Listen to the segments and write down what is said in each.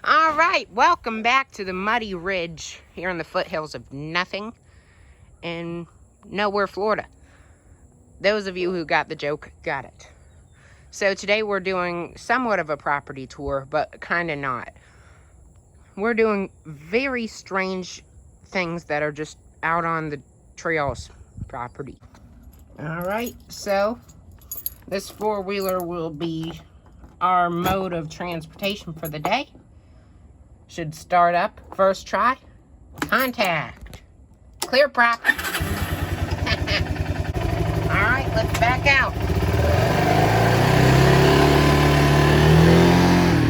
All right, welcome back to the Muddy Ridge here in the foothills of nothing in nowhere, Florida. Those of you who got the joke got it. So today we're doing somewhat of a property tour, but kind of not. We're doing very strange things that are just out on the trails property. All right, so this four-wheeler will be our mode of transportation for the day. Should start up first try. Contact. Clear prop. Alright, let's back out.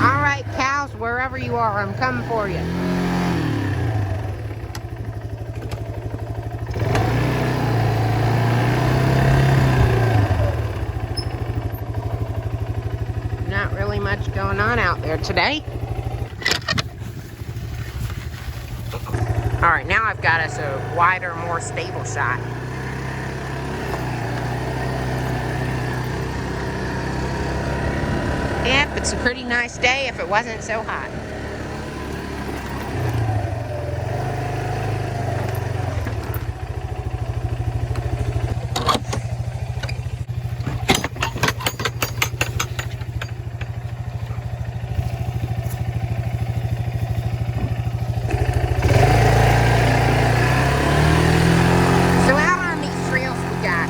Alright, cows, wherever you are, I'm coming for you. Not really much going on out there today. Alright, now I've got us a wider, more stable shot. Yep, it's a pretty nice day if it wasn't so hot. So out on these trails we got,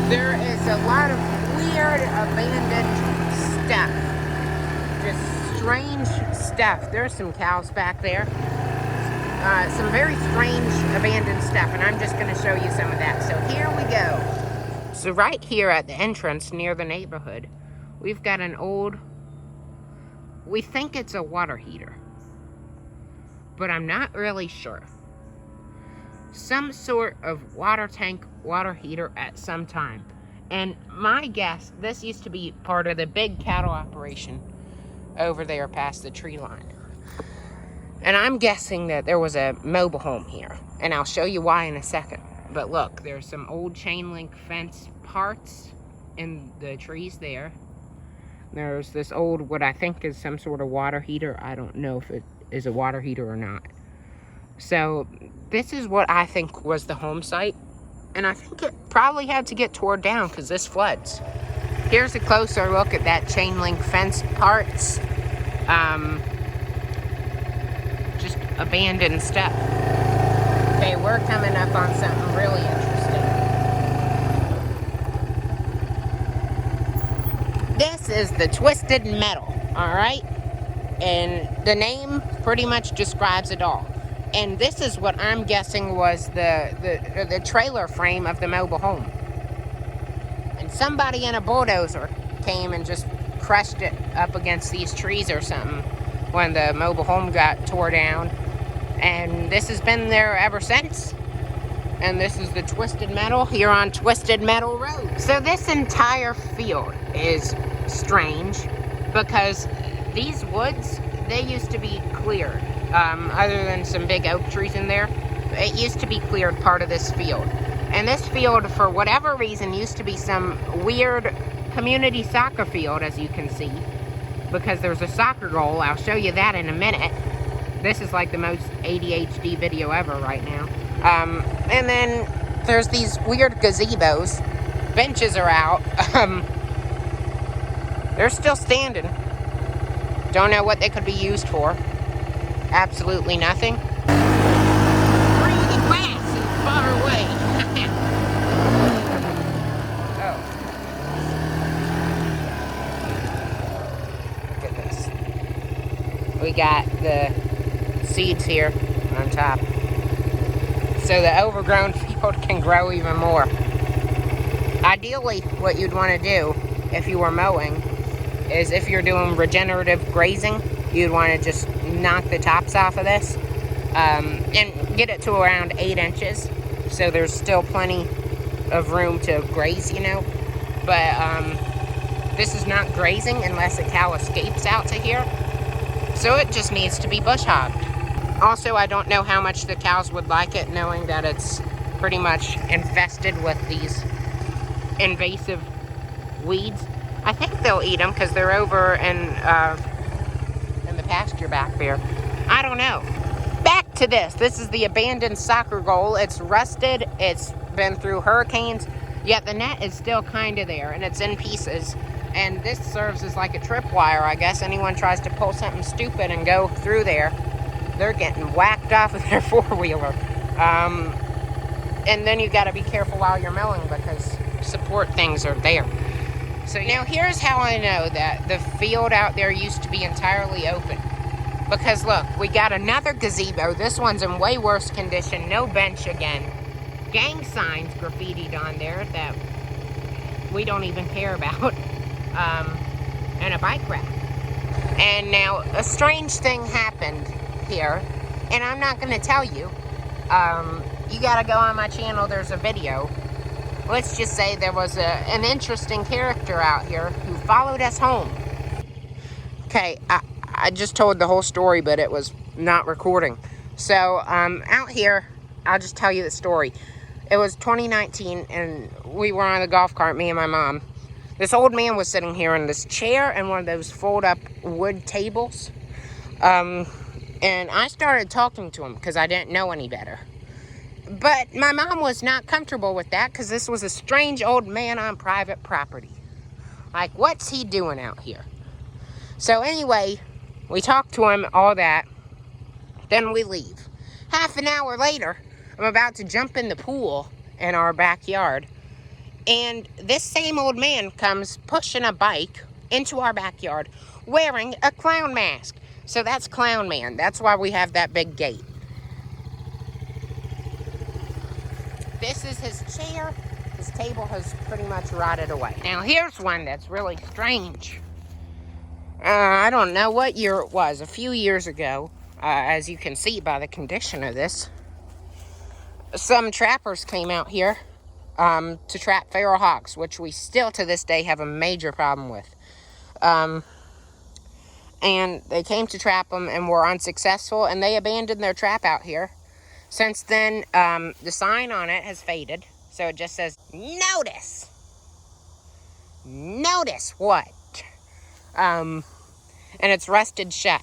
there is a lot of weird abandoned stuff. Just strange stuff. There's some cows back there. Some very strange abandoned stuff, and I'm just going to show you some of that. So here we go. So right here at the entrance near the neighborhood, we've got an old, we think it's a water heater, but I'm not really sure. Some sort of water tank, water heater at some time. And my guess, this used to be part of the big cattle operation over there past the tree line. And I'm guessing that there was a mobile home here. And I'll show you why in a second. But look, there's some old chain link fence parts in the trees there. There's this old, what I think is some sort of water heater. I don't know if it is a water heater or not. So this is what I think was the home site. And I think it probably had to get torn down because this floods. Here's a closer look at that chain link fence parts. Just abandoned stuff. Okay, we're coming up on something really interesting. This is the Twisted Metal, all right? And the name pretty much describes it all. And this is what I'm guessing was the trailer frame of the mobile home. And somebody in a bulldozer came and just crushed it up against these trees or something when the mobile home got tore down. And this has been there ever since. And this is the Twisted Metal here on Twisted Metal Road. So this entire field is strange because these woods, they used to be cleared. Other than some big oak trees in there, it used to be cleared part of this field. And this field, for whatever reason, used to be some weird community soccer field, as you can see, because there's a soccer goal. I'll show you that in a minute. This is like the most ADHD video ever right now. And then there's these weird gazebos. Benches are out. They're still standing. Don't know what they could be used for. Absolutely nothing. Pretty fast and far away. Oh. Look at this. We got the seeds here on top. So the overgrown field can grow even more. Ideally, what you'd want to do if you were mowing is if you're doing regenerative grazing, you'd want to just knock the tops off of this and get it to around 8 inches, so there's still plenty of room to graze, you know. But this is not grazing unless a cow escapes out to here, so it just needs to be bush hogged. Also, I don't know how much the cows would like it, knowing that it's pretty much infested with these invasive weeds. I think they'll eat them because they're over in moisture back there. I don't know. Back to this. This is the abandoned soccer goal. It's rusted. It's been through hurricanes, yet the net is still kind of there, and it's in pieces. And this serves as like a tripwire, I guess. Anyone tries to pull something stupid and go through there, they're getting whacked off of their four-wheeler. And then you got to be careful while you're mowing because support things are there. So now here's how I know that the field out there used to be entirely open. Because look, we got another gazebo. This one's in way worse condition. No bench again. Gang signs graffitied on there that we don't even care about. And a bike rack. And now a strange thing happened here. And I'm not going to tell you. You got to go on my channel. There's a video. Let's just say there was an interesting character out here who followed us home. Okay, I just told the whole story, but it was not recording. So, out here, I'll just tell you the story. It was 2019, and we were on the golf cart, me and my mom. This old man was sitting here in this chair and one of those fold-up wood tables. And I started talking to him because I didn't know any better. But my mom was not comfortable with that because this was a strange old man on private property. Like, what's he doing out here? So anyway, we talked to him, all that. Then we leave. Half an hour later, I'm about to jump in the pool in our backyard. And this same old man comes pushing a bike into our backyard wearing a clown mask. So that's Clown Man. That's why we have that big gate. This is his chair. His table has pretty much rotted away. Now here's one that's really strange. I don't know what year it was. A few years ago, as you can see by the condition of this, some trappers came out here to trap feral hawks, which we still to this day have a major problem with. And they came to trap them and were unsuccessful, and they abandoned their trap out here. Since then, the sign on it has faded, so it just says, notice. Notice what? And it's rusted shut.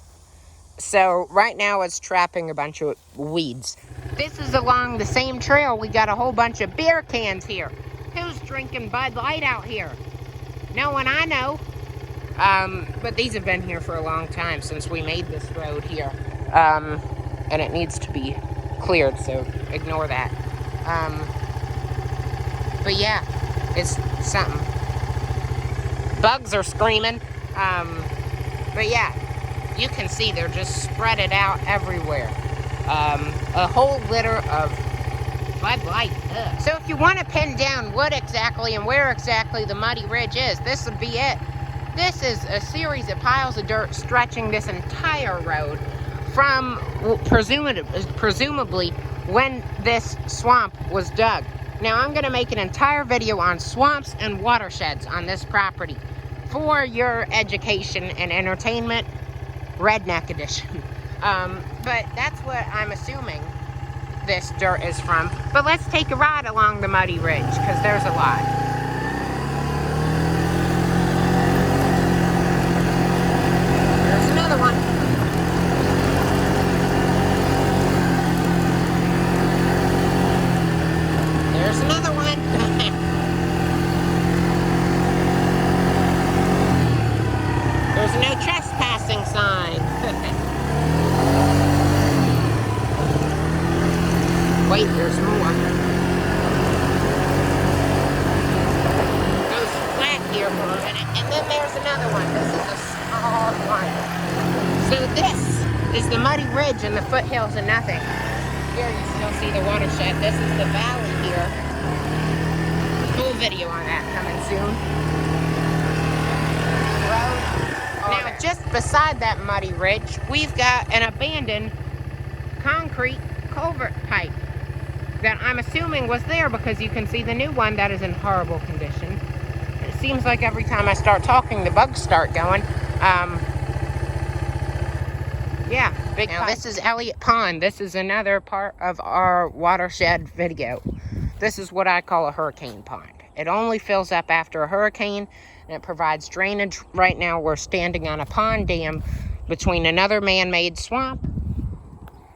So right now it's trapping a bunch of weeds. This is along the same trail. We got a whole bunch of beer cans here. Who's drinking Bud Light out here? No one I know. But these have been here for a long time since we made this road here. And it needs to be cleared, so ignore that. But yeah, it's something. Bugs are screaming. But yeah, you can see they're just spread it out everywhere. A whole litter of Bud Light. Ugh. So if you want to pin down what exactly and where exactly the Muddy Ridge is, this would be it. This is a series of piles of dirt stretching this entire road from presumably when this swamp was dug. Now I'm going to make an entire video on swamps and watersheds on this property for your education and entertainment, redneck edition. But that's what I'm assuming this dirt is from. But let's take a ride along the Muddy Ridge because there's a lot. There's another one. There's another one. There's no trespassing sign. Wait, there's more. Goes flat here for a minute, and then there's another one. This is a small one. So this is the Muddy Ridge and the foothills and nothing. Here you still see the watershed. This is the valley here. Full video on that coming soon. Road. Now, just beside that Muddy Ridge, we've got an abandoned concrete culvert pipe that I'm assuming was there because you can see the new one that is in horrible condition. It seems like every time I start talking, the bugs start going. Yeah, big now, this is Elliott Pond. This is another part of our watershed video. This is what I call a hurricane pond. It only fills up after a hurricane, and it provides drainage. Right now, we're standing on a pond dam between another man-made swamp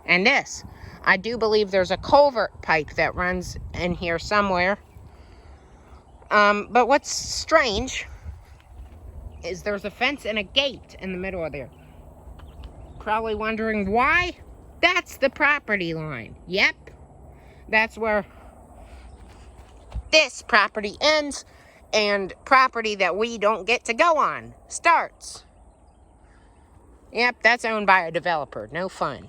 and this. I do believe there's a culvert pipe that runs in here somewhere. But what's strange is there's a fence and a gate in the middle of there. Probably wondering why? That's the property line. Yep. That's where this property ends and property that we don't get to go on starts. Yep, that's owned by a developer. No fun.